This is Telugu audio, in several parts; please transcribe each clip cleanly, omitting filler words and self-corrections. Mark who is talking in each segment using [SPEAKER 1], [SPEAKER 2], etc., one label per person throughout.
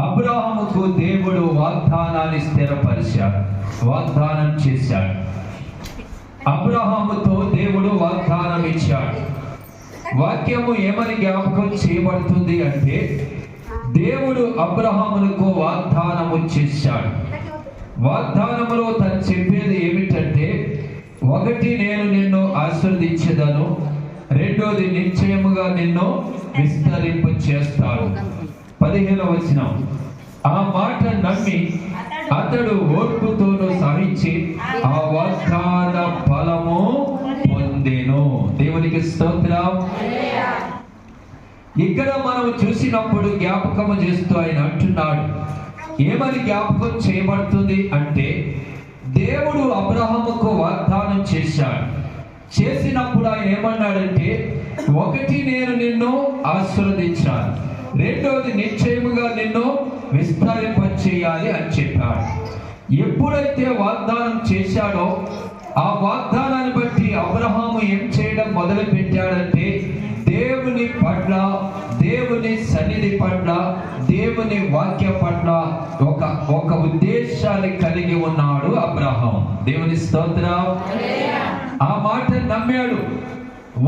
[SPEAKER 1] అబ్రాహాముకు దేవుడు వాగ్దానాన్ని స్థిరపరిచాడు, వాగ్దానం చేశాడు. అబ్రాహాముతో దేవుడు వాగ్దానం ఇచ్చాడు. వాక్యము ఏమని జ్ఞాపకం చేయబడుతుంది అంటే, దేవుడు అబ్రాహామునకు వాగ్దానము చేశాడు. వాగ్దానములో తను చెప్పేది ఏమిటంటే, ఒకటి, నేను నిన్ను ఆశీర్వదించెదను. రెండోది, నిశ్చయముగా నిన్ను విస్తరింప చేస్తాను. 15వ వచనం, ఆ మాట నమ్మి అతడు ఓర్పుతోనూ సహించి ఆ వాగ్దాన ఫలము పొందెను. దేవునికి స్తోత్రం. ఇక్కడ మనం చూసినప్పుడు జ్ఞాపకము చేస్తూ ఆయన అంటున్నాడు, ఏమని జ్ఞాపకం చేయబడుతుంది అంటే, దేవుడు అబ్రహాముకు వాగ్దానం చేశాడు. చేసినప్పుడు ఆయన ఏమన్నాడంటే, ఒకటి, నేను నిన్ను ఆశీర్వదించాను. రెండోది, నిశ్చయముగా నిన్ను విస్తరింపచేయాలి అని చెప్పాడు. ఎప్పుడైతే వాగ్దానం చేశాడో ఆ వాగ్దానాన్ని బట్టి అబ్రహాము ఏం చేయడం మొదలు పెట్టాడంటే, దేవుని పట్ల, దేవుని సన్నిధి పట్ల, దేవుని వాక్య పట్ల ఒక ఉద్దేశాన్ని కలిగి ఉన్నాడు అబ్రహాం. దేవుని స్తోత్రం. ఆ మాట నమ్మాడు.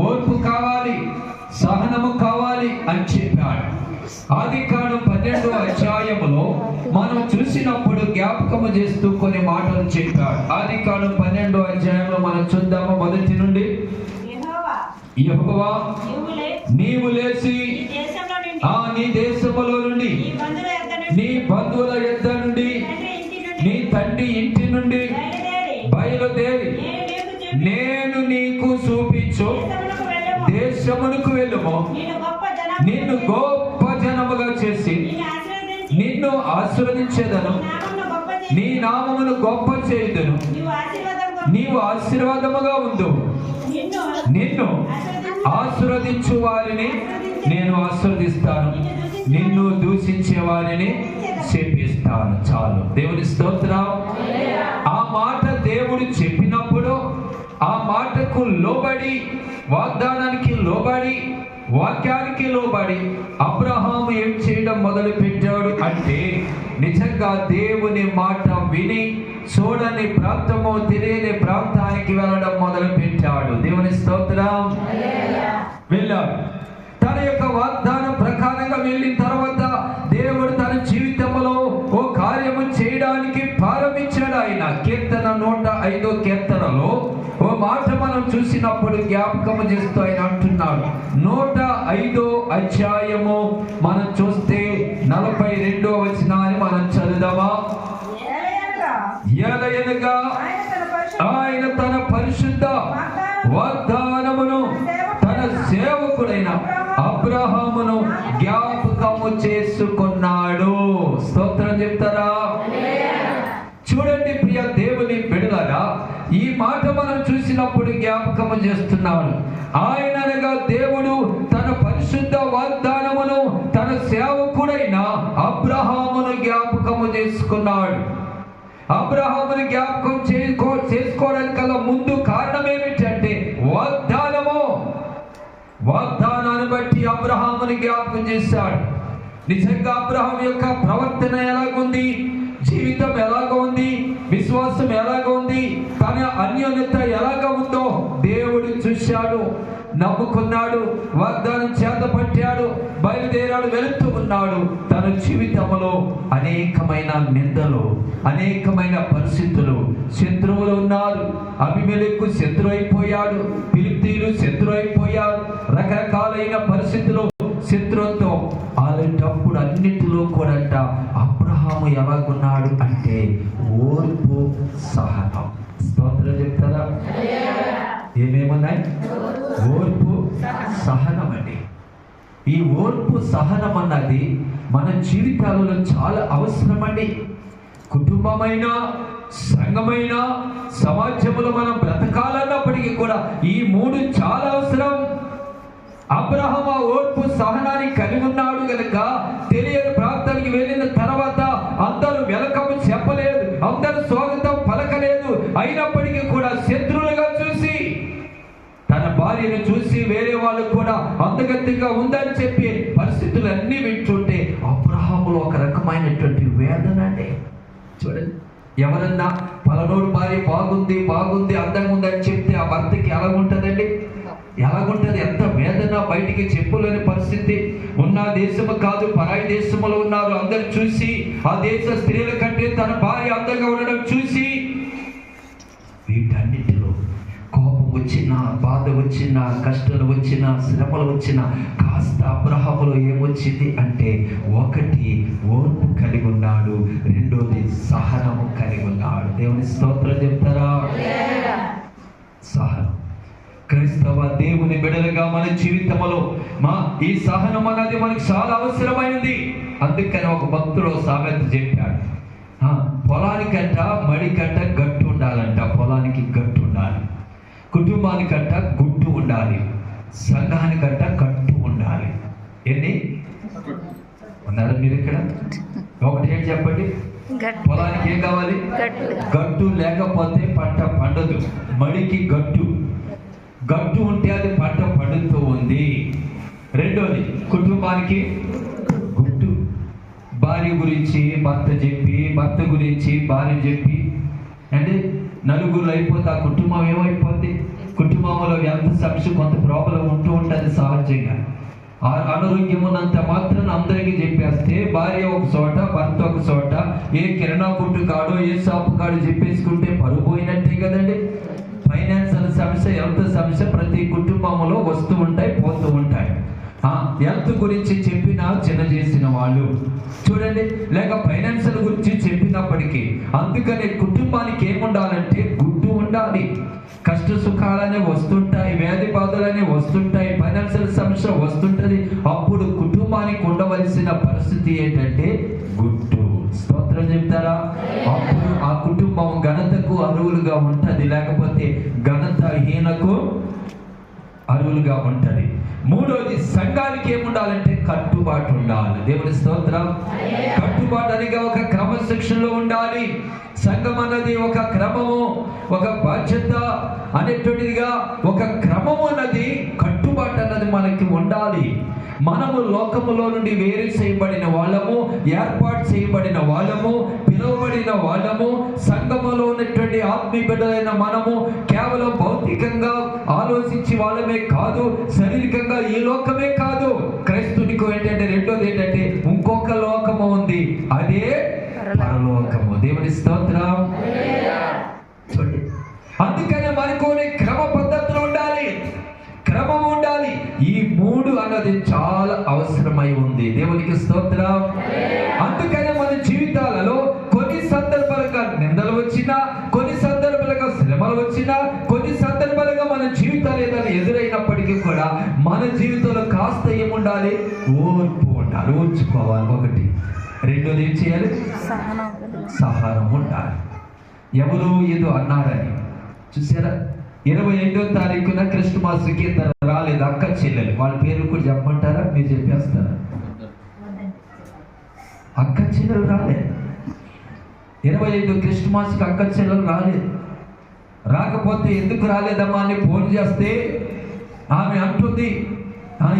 [SPEAKER 1] ఓర్పు కావాలి, సహనము కావాలి అని చెప్పాడు. ఆదికాండం 12వ అధ్యాయములో మనం చూసినప్పుడు జ్ఞాపకము చేస్తూ కొన్ని మాటలు చెప్పాడు. ఆదికాండం 12వ అధ్యాయంలో మనం చూద్దాము. మొదటి నుండి, యెహోవా నీవు లేచి నీ దేశములో నుండి, నీ బంధువుల యొద్ద నుండి, నీ తండ్రి ఇంటి నుండి బయలుదేరి నేను నీకు చూపించు దేశమునకు వెళ్ళుము. నిన్ను గొప్ప జనముగా చేసి నిన్ను ఆశీర్వదించేదను, నీ నామమును గొప్ప చేయుదును, నీవు ఆశీర్వాదముగా ఉండు. నిన్ను ఆశీర్వదించు వారిని నేను ఆశీర్వదిస్తాను, నిన్ను దూషించే వారిని శపిస్తాను. చాలు. దేవుని స్తోత్రం. ఆ మాట దేవుడు చెప్పినప్పుడు ఆ మాటకు లోబడి, వాగ్దానానికి లోబడి, వాక్యానికి లోబడి అబ్రహాము ఏం చేయడం మొదలు పెట్టాడు అంటే, నిజంగా దేవుని మాట విని చూడని ప్రాంతము, తెలియని ప్రాంతానికి వెళ్ళడం మొదలు పెట్టాడు. దేవుని స్తోత్రం. వెళ్ళాడు. తన యొక్క వాగ్దానం ప్రకారంగా వెళ్ళిన తర్వాత దేవుడు తన జీవితంలో ఓ కార్యము చేయడానికి ప్రారంభించాడు. ఆయన కీర్తన 105వ కీర్తనలో ఓ మాట మనం చూసినప్పుడు జ్ఞాపకము చేస్తూ ఆయన అంటున్నాడు. 105వ అధ్యాయము మనం చూస్తే 42వ వచనాన్ని మనం చదువుదామా. ఎలయనగా ఆయన తన పరిశుద్ధ వాగ్దానమును తన సేవకుడైన అబ్రహామును జ్ఞాపకము చేసుకున్నాడు. స్తోత్రం చెప్తారా? చూడండి ప్రియ దేవుని బిడ్డలారా, ఈ మాట మనం చూసినప్పుడు జ్ఞాపకము చేస్తున్నాడు. ఆయన అనగా దేవుడు తన పరిశుద్ధ వాగ్దానమును తన సేవకుడైన అబ్రహామును జ్ఞాపకము చేసుకున్నాడు. అబ్రహామును జ్ఞాపకం చేసుకోవడానికి ముందు కారణం ఏమిటంటే వాగ్దానము. వాగ్దానాన్ని బట్టి అబ్రహాముని జ్ఞాపకం చేశాడు. నిజంగా అబ్రహాం యొక్క ప్రవర్తన ఎలాగుంది, జీవితం ఎలాగ ఉంది, విశ్వాసం ఎలాగ ఉంది, తన అన్యోన్యత ఎలాగ ఉందో దేవుడు చూశాడు, నమ్ముకున్నాడు, వాగ్దానం చేత పట్టాడు, బయలుదేరాడు, వెళుతూ ఉన్నాడు. తన జీవితంలో అనేకమైన నిందలు, అనేకమైన పరిస్థితులు, శత్రువులు ఉన్నారు. అబీమెలెకు శత్రువు అయిపోయాడు, ఫిలిష్తీయులు శత్రువు అయిపోయారు, రకరకాలైన పరిస్థితులు శత్రువుతో. అలాంటప్పుడు అన్నిటిలో కూడా అబ్రహాము ఎలాగున్నాడు అంటే ఓర్పు, సహనం. స్తోత్రం చెప్తారా? ఏమేమున్నాయి? ఓర్పు, సహనం అండి. ఈ ఓర్పు, సహనం అన్నది మన జీవితాలలో చాలా అవసరం అండి. కుటుంబమైన, సంఘమైన, సమాజంలో మనం బ్రతకాలన్నప్పటికీ కూడా ఈ 3 చాలా అవసరం. అబ్రహాం ఆ ఓర్పు, సహనాన్ని కలిగి ఉన్నాడు కనుక తెలియని ప్రాంతానికి వెళ్ళిన తర్వాత అందరూ వెల్కమ్ చెప్పలేదు, అందరూ స్వాగతం పలకలేదు. అయినప్పటికీ కూడా శత్రువులుగా చూసి, తన భార్యను చూసి వేరే వాళ్ళు కూడా అందగత్తిగా ఉందని చెప్పి పరిస్థితులన్నీ వింటుంటే అబ్రహాములో ఒక రకమైనటువంటి వేదన అండి. చూడండి, ఎవరన్నా పలనోరు భార్య బాగుంది బాగుంది అందంగా ఉందని చెప్తే ఆ భర్తకి ఎలాగుంటుందండి? ఎలాగుంటుంది? ఎంత వేదన, బయటికి చెప్పులేని పరిస్థితి. ఉన్న దేశము కాదు, పరాయి దేశంలో ఉన్నారు. అందరు చూసి ఆ దేశ స్త్రీల కంటే తన భార్య అందంగా ఉండడం చూసి వీటన్నిటిలో కోపం వచ్చినా, బాధ వచ్చినా, కష్టాలు వచ్చినా, శ్రమలు వచ్చినా కాస్త అబ్రహాములో ఏమొచ్చింది అంటే, ఒకటి ఓర్పు కలిగి ఉన్నాడు, రెండోది సహనము కలిగి ఉన్నాడు. దేవుని స్తోత్రం చెప్తారా? సహనం. క్రైస్తవ దేవుని బిడ్డలుగా మన జీవితంలో ఈ సహనం అన్నది మనకు చాలా అవసరమైనది. అందుకని ఒక భక్తుడు సామెత చెప్పాడు, పొలానికంట మడికంట గట్టు ఉండాలంట. పొలానికి గట్టు ఉండాలి, కుటుంబానికంట గుట్టు ఉండాలి, సంఘానికంట కట్టు ఉండాలి. ఎన్ని ఉన్నారు మీరు ఇక్కడ? ఒకటి ఏంటి చెప్పండి? పొలానికి ఏం కావాలి? గట్టు లేకపోతే పంట పండదు. మడికి గట్టు, గట్టు ఉంటే అది పంట పండుతూ ఉంది. రెండోది కుటుంబానికి గుట్టు. భార్య గురించి భర్త చెప్పి, భర్త గురించి భార్య చెప్పి అంటే నలుగురు అయిపోతే ఆ కుటుంబం ఏమైపోద్ది? కుటుంబంలో ఎంత సమస్య, కొంత ప్రాబ్లం ఉంటూ ఉంటుంది సహజంగా. అనారోగ్యం ఉన్నంత మాత్రం అందరికీ చెప్పేస్తే భార్య ఒక చోట, భర్త ఒక చోట, ఏ కిరాణా కొట్టు కాడో ఏ షాపు కాడో చెప్పేసుకుంటే పరుగు పోయినట్టే కదండి. ఫైనాన్షియల్ సమస్య, హెల్త్ సమస్య ప్రతి కుటుంబంలో వస్తూ ఉంటాయి, పోతూ ఉంటాయి. హెల్త్ గురించి చెప్పినా చిన్న చేసిన వాళ్ళు చూడండి, లేక ఫైనాన్షియల్ గురించి చెప్పినప్పటికీ. అందుకని కుటుంబానికి ఏముండాలంటే గుడ్డు ఉండాలి. కష్ట సుఖాలనే వస్తుంటాయి, వ్యాధి బాధలనే వస్తుంటాయి, ఫైనాన్షియల్ సమస్య వస్తుంటది. అప్పుడు కుటుంబానికి ఉండవలసిన పరిస్థితి ఏంటంటే గుడ్డు. స్తోత్రం చెప్తారా? అప్పుడు ఆ కుటుంబం ఘనతకు అర్హులుగా ఉంటది, లేకపోతే ఘనతహీనకు అర్హులుగా ఉంటది. మూడోది సంఘానికి ఏముండాలంటే కట్టుబాటు ఉండాలి. దేవుని స్తోత్రం. కట్టుబాటు అనగా ఒక క్రమశిక్షణలో ఉండాలి. సంఘం అన్నది ఒక క్రమము, ఒక బాధ్యత అనేటువంటిదిగా ఒక క్రమము అన్నది, కట్టుబాటు అన్నది మనకి ఉండాలి. మనము లోకములో నుండి వేరు చేయబడిన వాళ్ళము, ఏర్పాటు చేయబడిన వాళ్ళము, పిలువబడిన వాళ్ళము. సంఘములో ఉన్నటువంటి ఆత్మీయ బిడ్డలైన మనము కేవలం భౌతికంగా ఆలోచించి వాళ్ళమే కాదు, శారీరకంగా ఈ లోకమే కాదు. క్రైస్తునికి ఏంటంటే రెండోది ఏంటంటే ఇంకొక లోకము ఉంది, అదే పరలోకము. దేవుని స్తోత్రం. అందుకనే మనకు క్రమ పద్ధతులు ఉండాలి, క్రమం ఉండాలి. ఈ మూడు అన్నది చాలా అవసరమై ఉంది. దేవునికి స్తోత్రం. అందుకనే మన జీవితాలలో కొన్ని సందర్భాలుగా నిందలు వచ్చినా, కొన్ని సందర్భాలుగా శ్రమలు వచ్చినా, కొన్ని సందర్భాలుగా మన జీవితాలు ఏదైనా ఎదురైనప్పటికీ కూడా మన జీవితంలో కాస్త ఏముండాలి? ఓర్పు ఉండాలి, ఓర్చుకోవాలి. ఒకటి. రెండోది ఏం చేయాలి? సహనం ఉండాలి. ఎవరు ఏదో అన్నారని చూసారా? 25వ తారీఖున క్రిస్మస్కి రాలేదు అక్క చెల్లెలు. వాళ్ళ పేరు కూడా చెప్పమంటారా? మీరు చెప్పేస్తారా? అక్క చెల్లెలు రాలేదు. 25 క్రిస్మస్కి అక్క చెల్లెలు రాలేదు. రాకపోతే ఎందుకు రాలేదమ్మా అని ఫోన్ చేస్తే ఆమె అంటుంది,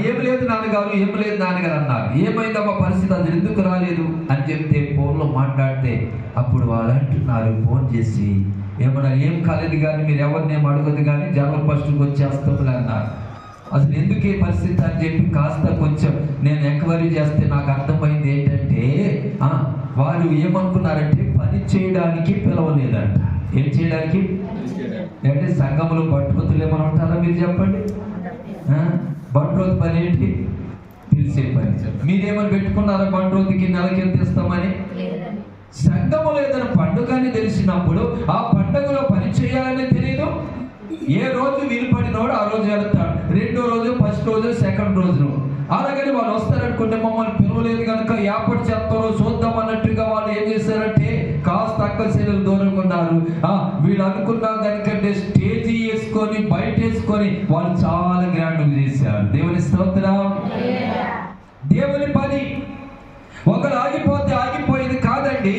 [SPEAKER 1] ఏమి లేదు నాన్నగారు, ఏమి లేదు నాన్నగారు అన్నారు. ఏమైందమ్మా పరిస్థితి, అది ఎందుకు రాలేదు అని చెప్తే ఫోన్లో మాట్లాడితే అప్పుడు వాళ్ళు అంటున్నారు ఫోన్ చేసి, ఏమన్నా ఏం కాలేదు కానీ మీరు ఎవరిని ఏం అడగదు కానీ జనవరి 1st వచ్చేస్తాములే అన్నారు. అసలు ఎందుకు ఈ పరిస్థితి అని చెప్పి కాస్త కొంచెం నేను ఎంక్వైరీ చేస్తే నాకు అర్థమైంది ఏంటంటే వారు ఏమనుకున్నారంటే పని చేయడానికి పిలవలేదంట. ఏం చేయడానికి అంటే సంఘంలో బంట్రోతులు ఏమని ఉంటారా మీరు చెప్పండి? బంట్రోతు పని ఏంటి? పిలిచే పని. మీరేమని పెట్టుకున్నారా బంట్రోతుకి నెలకి ఎంత ఇస్తామని? సంఘములో ఏదైనా పండుగ అని తెలిసినప్పుడు ఆ పండుగలో పని చేయాలని తెలియదు. ఏ రోజు వీలు పడినోడు ఆ రోజు వెళ్తాడు, రెండో రోజు, ఫస్ట్ రోజు, సెకండ్ రోజు. అలాగని వాళ్ళు వస్తారనుకుంటే మమ్మల్ని పిలవలేదు కనుక ఏర్పాటు చేస్తారో చూద్దాం అన్నట్టుగా వాళ్ళు ఏం చేశారంటే కాస్త అక్క చెల్లెలు దూరంగా ఉన్నారు. వీళ్ళు అనుకున్న దానికంటే స్టేజీ వేసుకొని బయట వేసుకొని వాళ్ళు చాలా గ్రాండ్ చేశారు. దేవుని స్తోత్రం. దేవుని పని ఒకరు ఆగిపోతే ఆగిపోయేది కాదండి.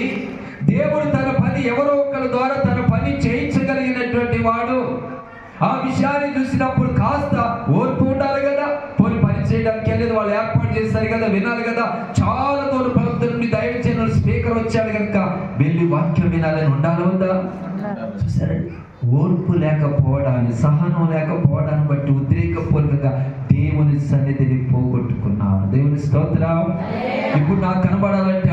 [SPEAKER 1] దేవుడు తన పని ఎవరో ఒకరి ద్వారా తన పని చేయించగలిగినటువంటి వాడు. ఆ విషయాన్ని చూసినప్పుడు కాస్త ఓర్పు ఉండాలి కదా. పోనీ పని చేయడానికి వెళ్ళేది వాళ్ళు ఏర్పాటు చేస్తారు కదా, కదా, వినాలి కదా. చాలా దూర ప్రాంతం నుండి దైవజనులు స్పీకర్ వచ్చాడు కనుక వెళ్ళి వాక్యం వినాలని ఉండాలి ఉందా? చూసారండి, ఓర్పు లేకపోవడాన్ని, సహనం లేకపోవడాన్ని బట్టి ఉద్రేకపూర్వకంగా దేవుని సన్నిధిని పోగొట్టుకున్నాను. దేవుని స్తోత్రం. ఇప్పుడు నాకు కనబడాలంటే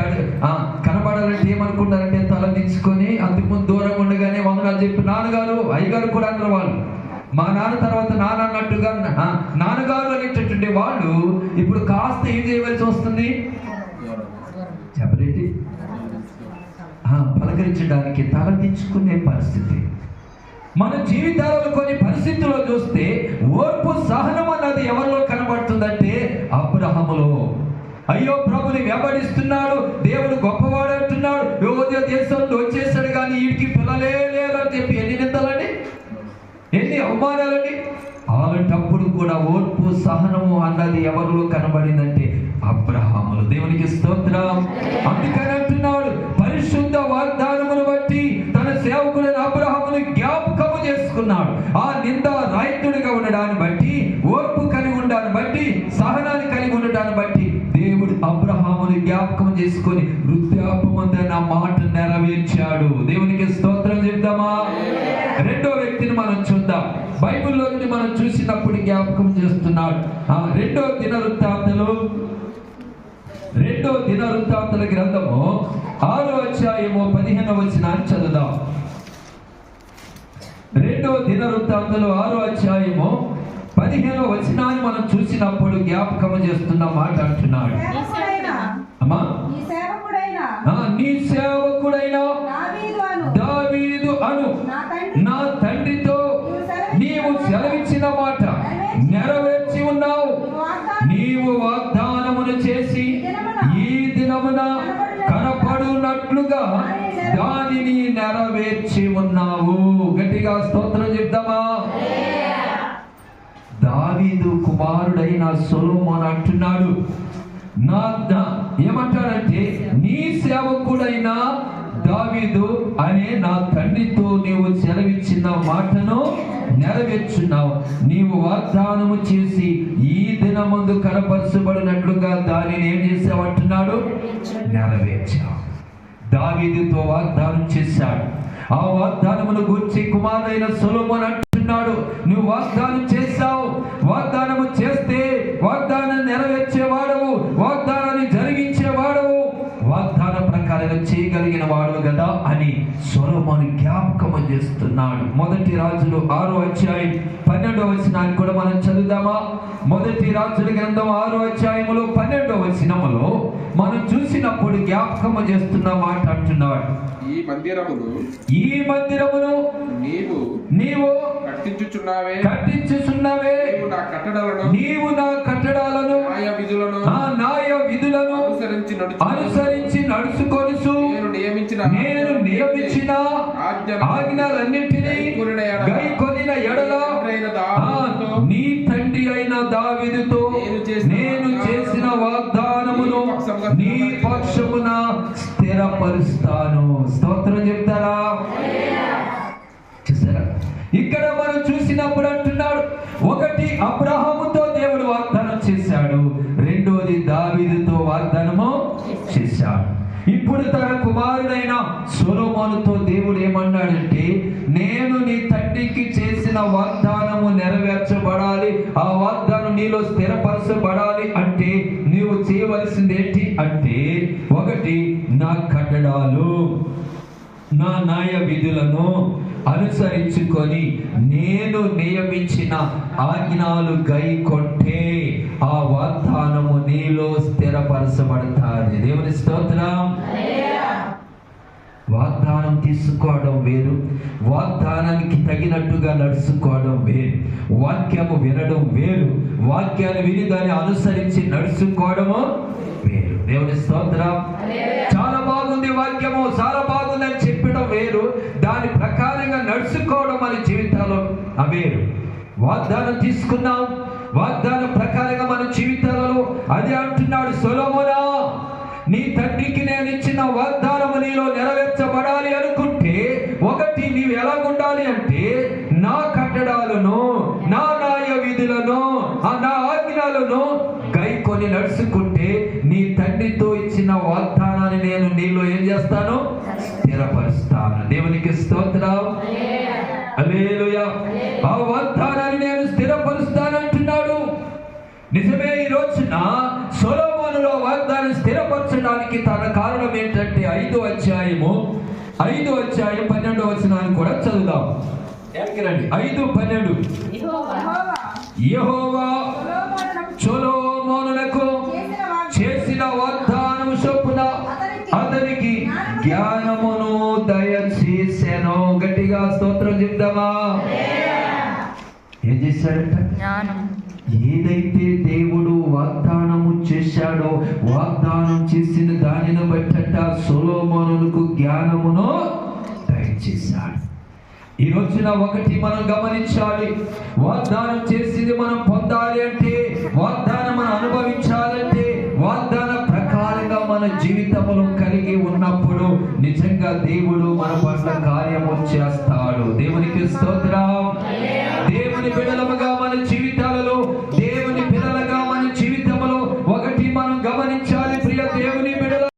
[SPEAKER 1] ఏమనుకున్నారంటే తల దించుకొని అంతకుముందు దూరంగా ఉండగానే వందనాలు చెప్పి నాన్నగారు, అయ్యగారు కూడా అన్నారు వాళ్ళు. మా నాన్న తర్వాత నాన్న అన్నట్టుగా నాన్నగారు అనేటటువంటి వాళ్ళు ఇప్పుడు కాస్త ఏం చేయవలసి వస్తుంది చెప్పలేంటి, పలకరించడానికి తల దించుకునే పరిస్థితి. మన జీవితాలలో కొన్ని పరిస్థితుల్లో చూస్తే ఓర్పు సహనం అన్నది ఎవరిలో కనబడుతుందంటే అబ్రహాములో. అయ్యో ప్రభుని వెంబడిస్తున్నాడు, దేవుడు గొప్పవాడు అంటున్నాడు, యోధ దేశంలో వచ్చేసాడు కానీ వీడికి పిల్లలే లేరు అని చెప్పి ఎన్ని నిందలండి, ఎన్ని అవమానాలండి. అలాంటప్పుడు కూడా ఓర్పు సహనము అన్నది ఎవరిలో కనబడిందంటే అబ్రహాములు. దేవునికి స్తోత్రం. అందుకని అంటున్నాడు, పరిశుద్ధ వాగ్దానమును బట్టి తన సేవకుడైన అబ్రహామును జ్ఞాపకము చేసుకున్నాడు. ఆ నింద రాయితుడిగా ఉండడాన్ని బట్టి, ఓర్పు కలిగి ఉండడాన్ని బట్టి, సహనాన్ని కలిగి ఉండడాన్ని బట్టి దేవుడు అబ్రహామును జ్ఞాపకం చేసుకొని వృద్ధాపమందన్న మాట నెరవేర్చాడు. దేవునికి స్తోత్రం చెప్తామా? రెండో వ్యక్తిని మనం చూద్దాం. బైబిల్లో నుండి మనం చూసినప్పుడు జ్ఞాపకం చేస్తున్నాడు. రెండో దినవృత్తాంతాల గ్రంథము 6వ అధ్యాయము 15వ వచనాన్ని చదువుదాం. రెండో దినవృత్తాంతాలు 6వ అధ్యాయము 15వ వచనాన్ని మనం చూసినప్పుడు జ్ఞాపకం చేస్తున్న మాట అంటున్నాడు. అమ్మా, నీ సేవకుడైన దావీదు అను నా తండ్రితో నీవు సెలవిచ్చిన మాట నెరవేర్చి ఉన్నావు. నీవు వాగ్దానమును చేసి ఈ దినమున కనపడునట్లుగా దానిని నెరవేర్చి ఉన్నావు. గట్టిగా స్తోత్రం చెప్దామా? దావీదు కుమారుడైన సొలొమోను అంటున్నాడు, ఏమంటాడంటే నీ సేవకుడైన దావీదు అనే నా తండ్రితో నీవు సెలవిచ్చిన మాటను నెరవేర్చున్నావు. నీవు వాగ్దానము చేసి ఈ దినమందు కనపరచబడినట్లుగా దానిని ఏం చేసావు అంటున్నాడు, నెరవేర్చావు. దావీదుతో వాగ్దానం చేశాడు. ఆ వాగ్దానమును గురించి కుమారుడైన సొలొమోను అంటున్నాడు, నువ్వు వాగ్దానం చేశావు, వాగ్దానము చేస్తే వాగ్దానం నెరవేర్చేవాడవు, వాగ్దానాన్ని జరిగించేవాడవు, వాగ్దాన ప్రకారంగా చేయగలిగిన వాడు కదా అని సొలొమోను జ్ఞాపకం చేస్తున్నాడు. మొదటి రాజులు 6వ అధ్యాయం 12వ వచనాన్ని కూడా మనం చదువుదామా? మొదటి రాజుల గ్రంథం 6వ అధ్యాయములో 12వ వచనములో మనం చూసినప్పుడు జ్ఞాపకం చేస్తున్న మాట అంటున్నాడు, ఈ మందిరమును నీవు కట్టించుచున్నావే, నీవు నా కట్టడాలను న్యాయ విధులను అనుసరించి నడుచుకొనుచు నేను నియమించిన ఆజ్ఞలన్నిటినీ గైకొనిన ఎడల నీ తండ్రి అయిన దావీదుతో నేను చేసిన వాగ్దానమును నీ పక్షమున స్థిరపరుస్తాను. స్తోత్రం చెప్తారా? చూసారా, ఇక్కడ మనం చూసినప్పుడు అంటున్నాడు, ఒకటి అబ్రహాముతో దేవుడు వాగ్దానం చేశాడు, రెండోది దావీదుతో వాగ్దానము చేశాడు. ఇప్పుడు తన కుమారుడైన సొలొమోనుతో దేవుడు ఏమన్నాడంటే, నేను నీ తండ్రికి చేసిన వాగ్దానము నెరవేర్చబడాలి, ఆ వాగ్దానం నీలో స్థిరపరచబడాలి అంటే నీవు చేయవలసింది ఏంటి అంటే, ఒకటి నా కట్టడాలు నా న్యాయ విధులను అనుసరించుకొని నేను నియమించిన ఆజ్ఞలు గైకొంటే ఆ వాగ్దానము నీలో స్థిరపరచబడతాది. దేవుని స్తోత్రం. వాగ్దానం తీసుకోవడం వేరు, వాగ్దానానికి తగినట్టుగా నడుచుకోవడం వేరు. వాక్యము వినడం వేరు, వాక్యాన్ని విని దాన్ని అనుసరించి నడుచుకోవడము వేరు. దేవుని స్తోత్రం. చాలా బాగుంది వాక్యము, చాలా బాగుంది అని చెప్పడం వేరు, దాని ప్రకారంగా నడుచుకోవడం మన జీవితాల్లో వేరు. వాగ్దానం తీసుకున్నాం, వాగ్దానం ప్రకారంగా మన జీవితాలలో అదే అంటున్నాడు సొలొమోనా, నీ తండ్రికి నేను ఇచ్చిన వాగ్దానము నీలో నెరవేర్చబడాలి అనుకుంటే ఒకటి నీవు ఎలాగుండాలి అంటే, నా కట్టడాలను నా న్యాయ విధులను నా ఆజ్ఞలను గైకొని నడుచుకుంటే నీ తండ్రితో ఇచ్చిన వాగ్దానాన్ని నేను నీలో ఏం చేస్తాను? స్థిరపరుస్తాను. దేవునికి స్తోత్రం. హల్లెలూయా. ఆ వాగ్దానాన్ని నేను స్థిరపరుస్తాను అంటున్నాడు. నిజమే. ఈ రోజున సొలొమోనులో వాగ్దానం స్థిరపరచడానికి తన కారణం ఏంటంటే 5వ అధ్యాయం 12వ వచనాన్ని కూడా చదువుదాం. 5:12. యెహోవా సొలొమోనునకు చేసిన వాగ్దానము చొప్పున అతనికి జ్ఞానమును దయచేసెను. గట్టిగా స్తోత్రం చెప్దామా? ఏం చేశాడంట? ఏదైతే దేవుడు వాగ్దానము చేశాడో, వాగ్దానం చేసిన దానిని బట్టట సొలొమోనుకు జ్ఞానమును దయచేశాడు. ఈ రోజున ఒకటి మనం గమనించాలి. వాగ్దానం చేసింది మనం పొందాలి అంటే, వాగ్దానం మనం అనుభవించాలంటే, వాగ్దాన ప్రకారంగా మన జీవితంలో కలిగి ఉన్నప్పుడు నిజంగా దేవుడు మన పట్ల కార్యము చేస్తాడు. దేవునికి స్తోత్రం.